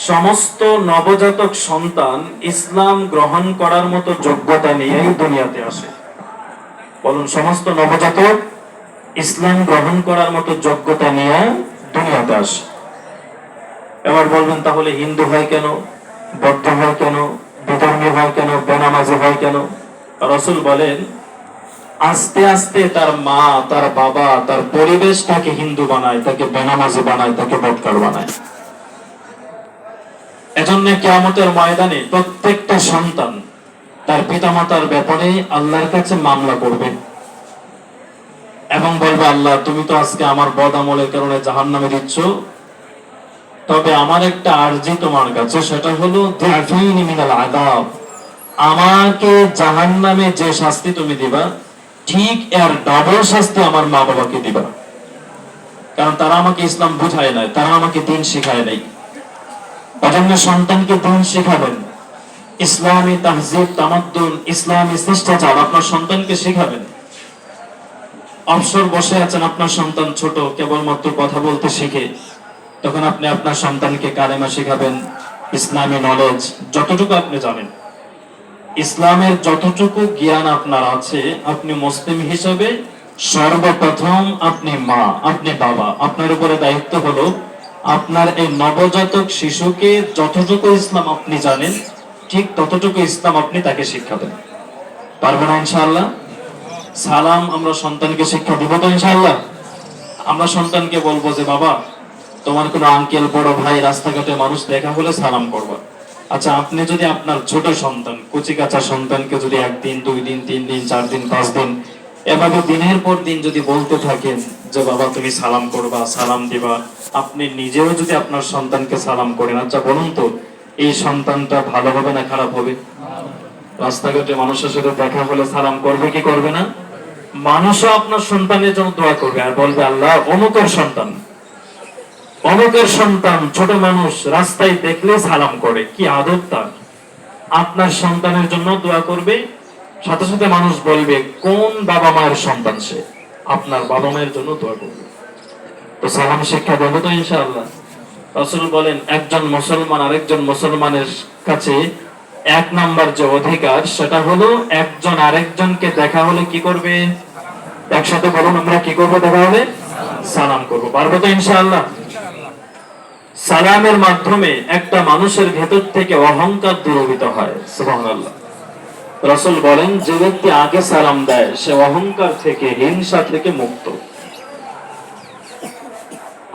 সমস্ত নবজাতক সন্তান ইসলাম গ্রহণ করার মতো যোগ্যতা নিয়েই দুনিয়াতে আসে। বলুন, সমস্ত নবজাতক ইসলাম গ্রহণ করার মতো যোগ্যতা নিয়ে দুনিয়াতে আসে। এবার বলবেন, তাহলে হিন্দু হয় কেন, বৌদ্ধ হয় কেন, বিধর্মী হয় কেন, বেনামাজি হয় কেন? রাসূল বলেন, আস্তে আস্তে তার মা, তার বাবা, তার পরিবেশ তাকে হিন্দু বানায়, তাকে বেনামাজি বানায়, তাকে বদকার বানায়। এজন্য কিয়ামতের ময়দানে প্রত্যেকটা সন্তান তার পিতামাতার ব্যাপারে আল্লাহর কাছে মামলা করবে এবং বলবে, আল্লাহ, তুমি তো আজকে আমার বদ আমলের কারণে জাহান্নামে দিচ্ছ, তবে আমার একটা আরজি তোমার কাছে, সেটা হলো দিআফাইনি মিনাল আযাব, আমাকে জাহান্নামে যে শাস্তি তুমি দিবা, ঠিক এর ডাবল শাস্তি আমার মা বাবাকে দিবা। কারণ তারা আমাকে ইসলাম বুঝায় নাই, তারা আমাকে দিন শিখায় নাই। এজন্য সন্তানকে দিন শিখাবেন, ইসলামী তাহজিব, তামাদ্দুন, ইসলামী শিষ্টাচার আপনার সন্তানকে শিখাবেন। অবসর বসে আছেন, আপনার সন্তান ছোট, কেবলমাত্র কথা বলতে শিখে, তখন আপনি আপনার সন্তানকে কালেমা শিখাবেন, ইসলামী নলেজ যতটুকু আপনি জানেন, ইসলামের যতটুকু জ্ঞান আপনার আছে, আপনি মুসলিম হিসেবে সর্বপ্রথম আপনি মা, আপনি বাবা, আপনার উপরে দায়িত্ব হলো আপনার এই নবজাতক শিশুকে যতটুকু ইসলাম আপনি জানেন, ঠিক ততটুকু ইসলাম আপনি তাকে শিক্ষা দেন। পারবো না ইনশাআল্লাহ? সালাম আমরা সন্তানকে শিক্ষা দিব তো ইনশাআল্লাহ? আমরা সন্তানকে বলবো যে, বাবা, তোমার কোনো আঙ্কেল, বড় ভাই, রাস্তাঘাটে মানুষ দেখা হলে সালাম করবা। আচ্ছা, আপনি যদি আপনার ছোট সন্তান, কচি কাঁচা সন্তানকে যদি 1 দিন, 2 দিন, 3 দিন, 4 দিন, 5 দিন এভাবে দিনের পর দিন যদি বলতে থাকেন যে, বাবা তুমি সালাম করবা, সালাম দিবা, আপনি নিজেও যদি আপনার সন্তানকে সালাম করেন, আচ্ছা বলুন তো, এই সন্তানটা ভালো হবে না খারাপ হবে? রাস্তাঘাটে মানুষের সাথে দেখা হলে সালাম করবে কি করবে না? মানুষও আপনার সন্তানের জন্য দোয়া করবে আর বলবে, আল্লাহ, অমুকের সন্তান, অমুকের সন্তান, ছোট মানুষ রাস্তায় দেখলে সালাম করে, কি আদব তার। আপনার সন্তানের জন্য দোয়া করবে, সাথে সাথে মানুষ বলবে কোন বাবা মায়ের সন্তান সে, আপনার বাবা মায়ের জন্য দোয়া করবে। তো সালাম শিক্ষা দেবো তো ইনশাআল্লাহ? রাসূল বলেন, একজন মুসলমান আরেকজন মুসলমানের কাছে 1 নাম্বার যে অধিকার, সেটা হলো একজন আরেকজনকে দেখা হলে কি করবে? একসাথে বলুন, আমরা কি করবো? দেখা হলে সালাম করবো। পারবো তো ইনশাআল্লাহ? সালামের মাধ্যমে একটা মানুষের ভেতর থেকে অহংকার দূরীভূত হয়। সুবহানাল্লাহ। রাসূল বলেন, যে ব্যক্তি আগে সালাম দেয় সে অহংকার থেকে, হিংসা থেকে মুক্ত।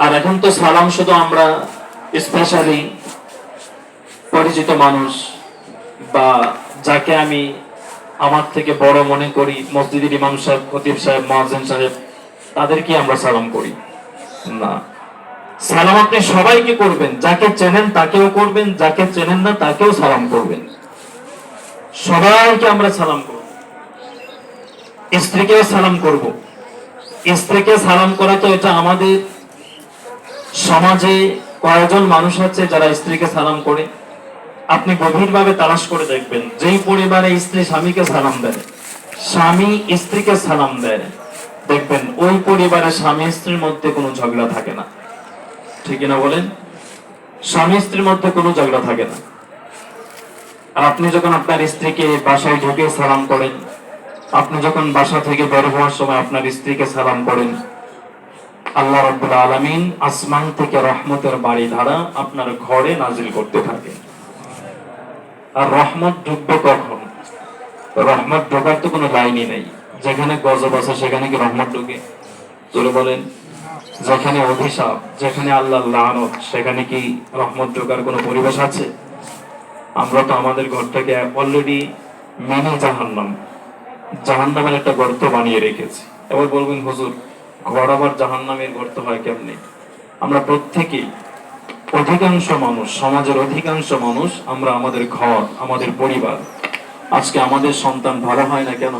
আর এখন তো সালাম শুধু আমরা স্পেশালি পরিচিত মানুষ বা যাকে আমি আমার থেকে বড় মনে করি, মসজিদের ইমাম সাহেব, খতিব সাহেব, মুয়াজ্জিন সাহেব, তাদেরকে আমরা সালাম করি না। সালাম আপনি সবাইকে করবেন, যাকে চেনেন তাকেও করবেন, যাকে চেনেন না তাকেও সালাম করবেন। সবাইকে আমরা সালাম করব। স্ত্রীকেও সালাম করব। স্ত্রীকে সালাম করা তো এটা আমাদের সমাজে কয়েকজন মানুষ আছে যারা স্ত্রীকে সালাম করে? আপনি গভীরভাবে তালাশ করে দেখবেন, যেই পরিবারে স্ত্রী স্বামীকে সালাম দেয়, স্বামী স্ত্রীকে সালাম দেয়, দেখবেন ওই পরিবারে স্বামী স্ত্রীর মধ্যে কোনো ঝগড়া থাকে না। ঠিক না বলেন? স্বামী স্ত্রীর মধ্যে কোনো ঝগড়া থাকে না। আর আপনি যখন আপনার স্ত্রীকে বাসায় ঢুকে সালাম করেন, আপনি যখন বাসা থেকে বের হওয়ার সময় আপনার স্ত্রীকে সালাম করেন, আল্লাহ রাব্বুল আলামিন আসমান থেকে রহমতের বাড়ি ধারা আপনার ঘরে নাজিল করতে থাকে। আর রহমত ঢুকবে কখন? রহমত ঢোকার তো কোনো লাইনই নেই। যেখানে গজব আছে সেখানে কি রহমত ঢুকে? জোরে বলেন। যেখানে অভিশাপ, যেখানে আল্লাহর লানত, সেখানে কি রহমত ঢোকার কোনো পরিবেশ আছে? আমরা তো আমাদের ঘরটাকে অলরেডি মিনি জাহান্নাম, জাহান্নামের একটা গর্ত বানিয়ে রেখেছি। এবার বলবেন, হুজুর, ঘর আবার জাহান্নামের গর্ত হয় কেমনে? আমরা প্রত্যেকেই, অধিকাংশ মানুষ, সমাজের অধিকাংশ মানুষ, আমরা আমাদের ঘর, আমাদের পরিবার, আজকে আমাদের সন্তান ভালো হয় না কেন?